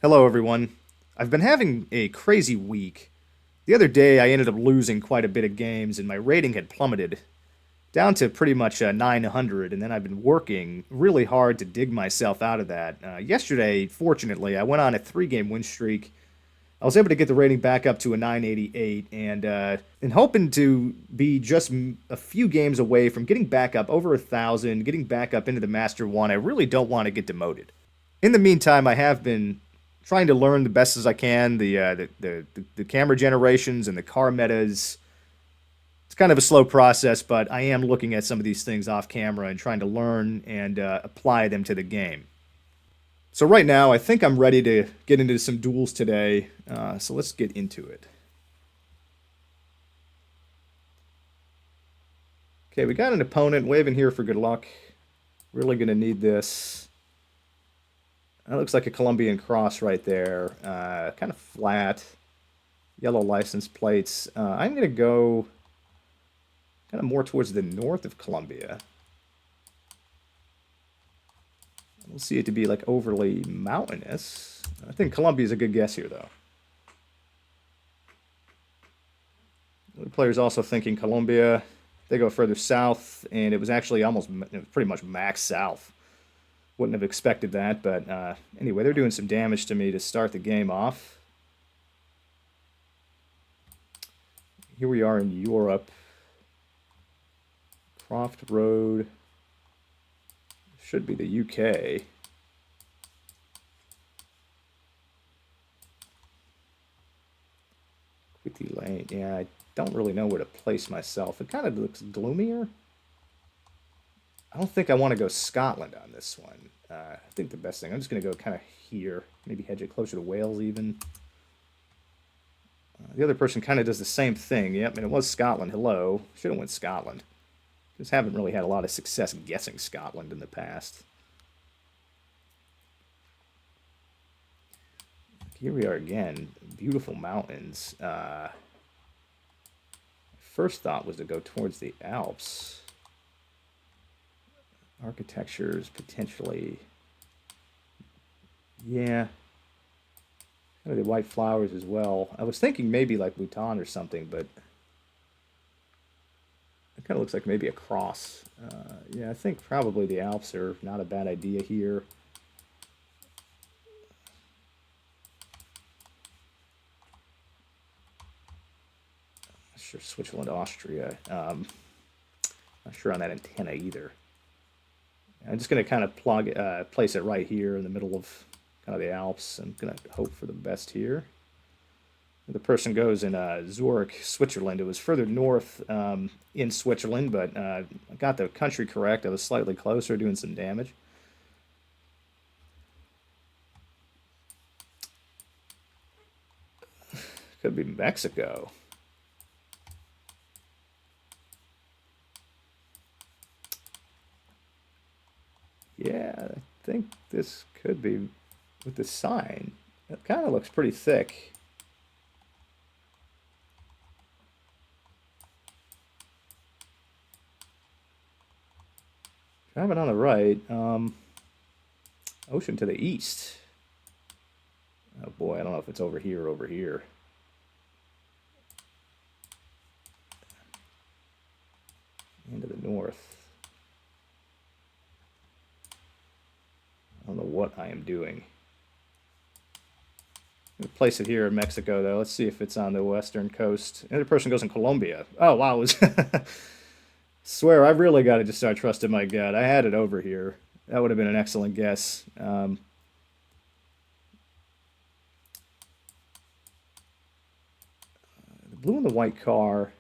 Hello, everyone. I've been having a crazy week. The other day, I ended up losing quite a bit of games, and my rating had plummeted down to pretty much 900. And then I've been working really hard to dig myself out of that. Yesterday, fortunately, I went on a three-game win streak. I was able to get the rating back up to a 988, and hoping to be just a few games away from getting back up over 1,000, getting back up into the Master One. I really don't want to get demoted. In the meantime, I have been trying to learn the best as I can the camera generations and the car metas. It's kind of a slow process, but I am looking at some of these things off camera and trying to learn and apply them to the game. So right now, I think I'm ready to get into some duels today. So let's get into it. Okay, we got an opponent waving here for good luck. Really going to need this. That looks like a Colombian cross right there. Kind of flat. Yellow license plates. I'm going to go kind of more towards the north of Colombia. I don't see it to be like overly mountainous. I think Colombia is a good guess here, though. The player's also thinking Colombia. They go further south, and it was actually almost pretty much max south. Wouldn't have expected that, but anyway, they're doing some damage to me to start the game off. Here we are in Europe. Croft Road. Should be the UK. Quitty Lane. Yeah, I don't really know where to place myself. It kind of looks gloomier. I don't think I want to go Scotland on this one. I think the best thing, I'm just going to go kind of here. Maybe hedge it closer to Wales even. The other person kind of does the same thing. Yep, and it was Scotland. Hello. Should have went Scotland. Just haven't really had a lot of success guessing Scotland in the past. Here we are again. Beautiful mountains. First thought was to go towards the Alps. Architectures potentially. Yeah. Kind of the white flowers as well. I was thinking maybe like Bhutan or something, but it kind of looks like maybe a cross. Yeah, I think probably the Alps are not a bad idea here. Sure, Switzerland, Austria. Not sure on that antenna either. I'm just going to kind of place it right here in the middle of kind of the Alps. I'm going to hope for the best here. The person goes in Zurich, Switzerland. It was further north in Switzerland, but I got the country correct. I was slightly closer, doing some damage. Could be Mexico. Yeah, I think this could be with the sign. It kind of looks pretty thick. Driving on the right. Ocean to the east. Oh boy, I don't know if it's over here or over here. Into the north. I don't know what I am doing. I'm gonna place it here in Mexico, though. Let's see if it's on the western coast. Another person goes in Colombia. Oh, wow. Swear, I really got to just start trusting my gut. I had it over here. That would have been an excellent guess. The blue and the white car.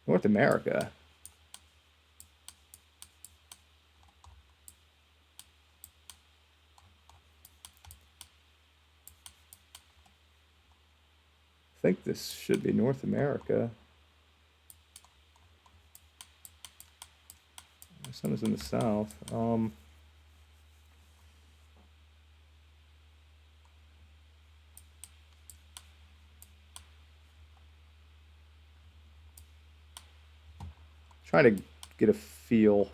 North America. I think this should be North America. The sun is in the south. Trying to get a feel.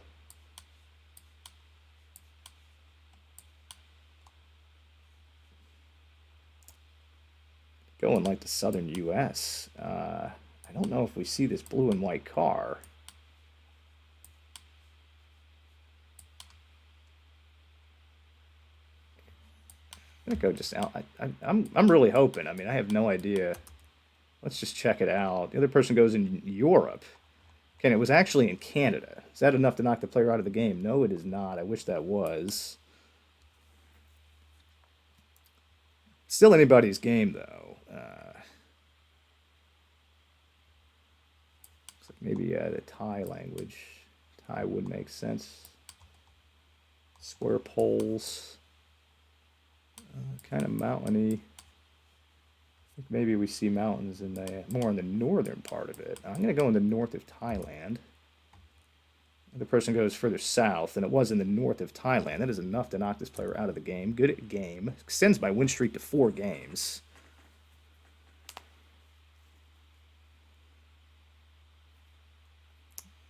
Going like the southern U.S. I don't know if we see this blue and white car. I'm gonna go just out. I'm really hoping. I mean, I have no idea. Let's just check it out. The other person goes in Europe. Okay, and it was actually in Canada. Is that enough to knock the player out of the game? No, it is not. I wish that was. Still anybody's game, though. Maybe the Thai language. Thai would make sense. Square poles. Kind of mountainy. Maybe we see mountains in the more in the northern part of it. I'm going to go in the north of Thailand. The person goes further south, and it was in the north of Thailand. That is enough to knock this player out of the game. Good at game. Extends my win streak to 4 games.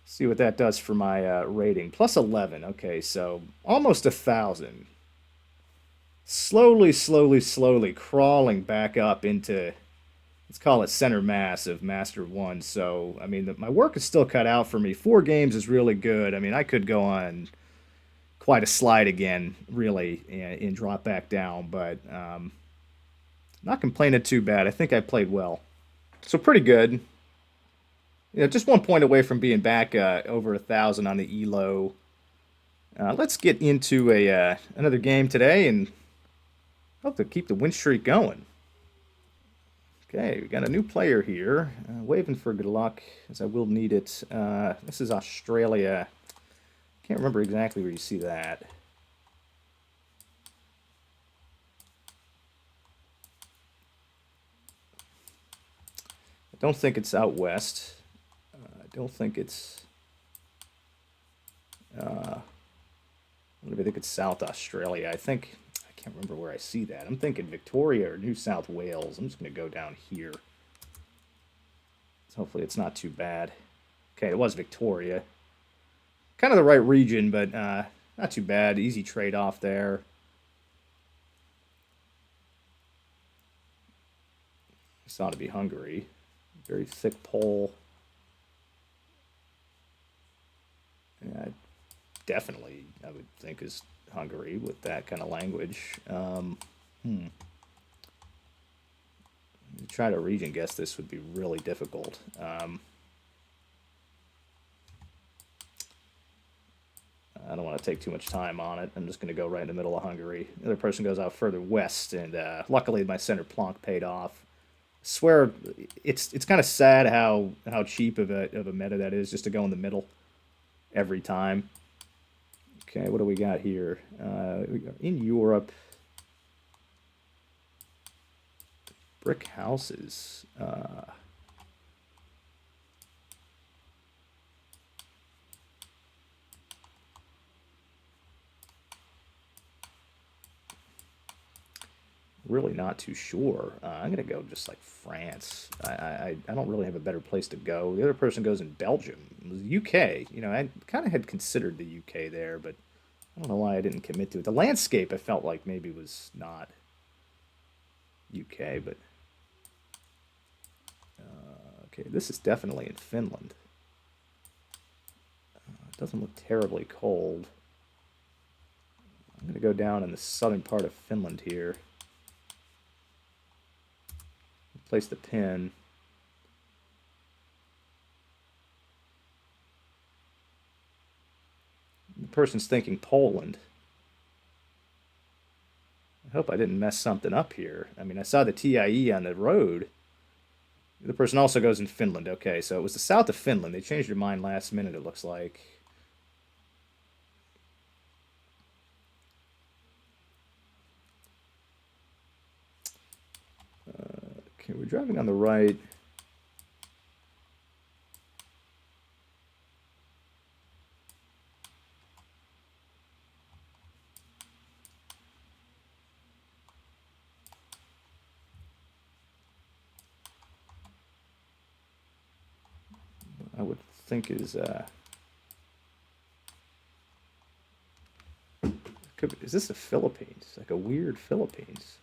See what that does for my rating. Plus 11. Okay, so almost 1,000. Slowly crawling back up into, let's call it center mass of Master 1. So, I mean, my work is still cut out for me. 4 games is really good. I mean, I could go on quite a slide again, really, and drop back down, but not complaining too bad. I think I played well. So, pretty good. Just 1 point away from being back over 1,000 on the ELO. Let's get into another game today and hope to keep the win streak going. Okay, we got a new player here. Waving for good luck, as I will need it. This is Australia. Can't remember exactly where you see that. I don't think it's out west. I don't think it's... I think it's South Australia. I can't remember where I see that. I'm thinking Victoria or New South Wales. I'm just going to go down here. So hopefully it's not too bad. Okay, it was Victoria. Kind of the right region, but not too bad. Easy trade-off there. This ought to be Hungary. Very thick pole. Yeah, definitely, I would think, is Hungary with that kind of language. Try to region guess this would be really difficult. I don't want to take too much time on it. I'm just going to go right in the middle of Hungary. The other person goes out further west, and luckily my center plonk paid off. I swear, it's kind of sad how cheap of a meta that is, just to go in the middle every time. Okay, what do we got here? In Europe, brick houses. Really not too sure. I'm gonna go just like France. I don't really have a better place to go. The other person goes in Belgium. It was UK. I kind of had considered the UK there, but I don't know why I didn't commit to it. The landscape I felt like maybe was not UK, but okay, this is definitely in Finland. It doesn't look terribly cold. I'm gonna go down in the southern part of Finland here. Place the pin. The person's thinking Poland. I hope I didn't mess something up here. I mean, I saw the TIE on the road. The person also goes in Finland. Okay, so it was the south of Finland. They changed their mind last minute, it looks like. Okay, we're driving on the right. I would think is is this the Philippines? Like a weird Philippines.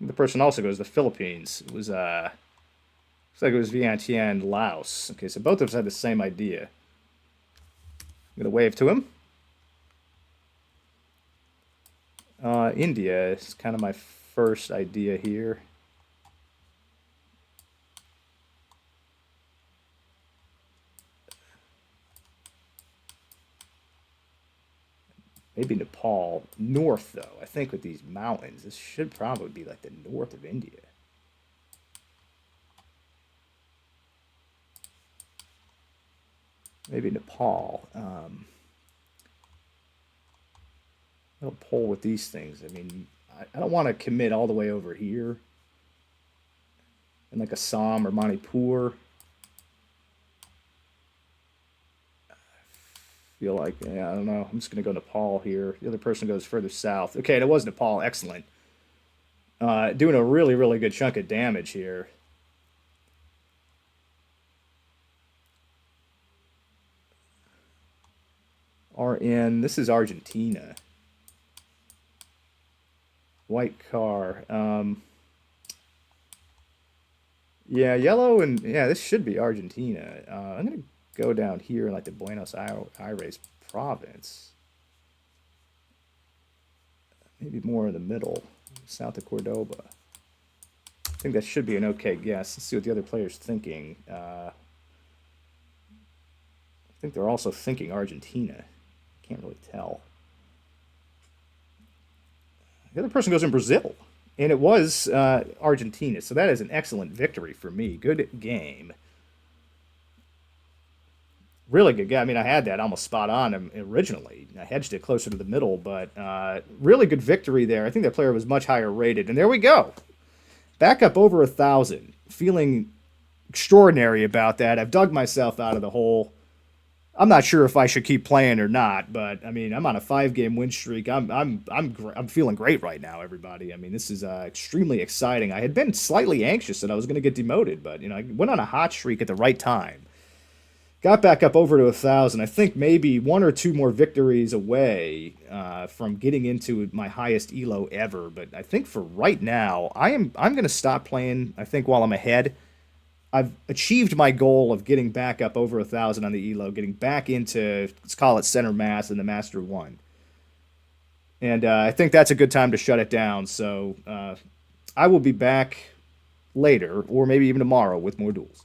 The person also goes the Philippines. It was looks like it was Vientiane, Laos. Okay, so both of us had the same idea. I'm gonna wave to him. India is kind of my first idea here. Maybe Nepal. North, though. I think with these mountains, this should probably be like the north of India. Maybe Nepal. I'll pull with these things. I mean, I don't want to commit all the way over here in like Assam or Manipur. Feel like, yeah, I don't know. I'm just going to go Nepal here. The other person goes further south. Okay, it was Nepal. Excellent. Doing a really, really good chunk of damage here. RN. This is Argentina. White car. Yeah, yellow and yeah, this should be Argentina. I'm gonna go down here in like the Buenos Aires province. Maybe more in the middle, south of Cordoba. I think that should be an okay guess. Let's see what the other player's thinking. I think they're also thinking Argentina. Can't really tell. The other person goes in Brazil, and it was Argentina. So that is an excellent victory for me. Good game. Really good game. I mean, I had that almost spot on originally. I hedged it closer to the middle, but really good victory there. I think that player was much higher rated. And there we go. Back up over 1,000. Feeling extraordinary about that. I've dug myself out of the hole. I'm not sure if I should keep playing or not, but I mean, I'm on a 5-game win streak. I'm feeling great right now, everybody. I mean, this is extremely exciting. I had been slightly anxious that I was going to get demoted, but I went on a hot streak at the right time. Got back up over to 1,000. I think maybe one or two more victories away from getting into my highest elo ever. But I think for right now, I'm going to stop playing. I think while I'm ahead. I've achieved my goal of getting back up over 1,000 on the elo, getting back into, let's call it center mass in the Master 1. And I think that's a good time to shut it down. So I will be back later, or maybe even tomorrow, with more duels.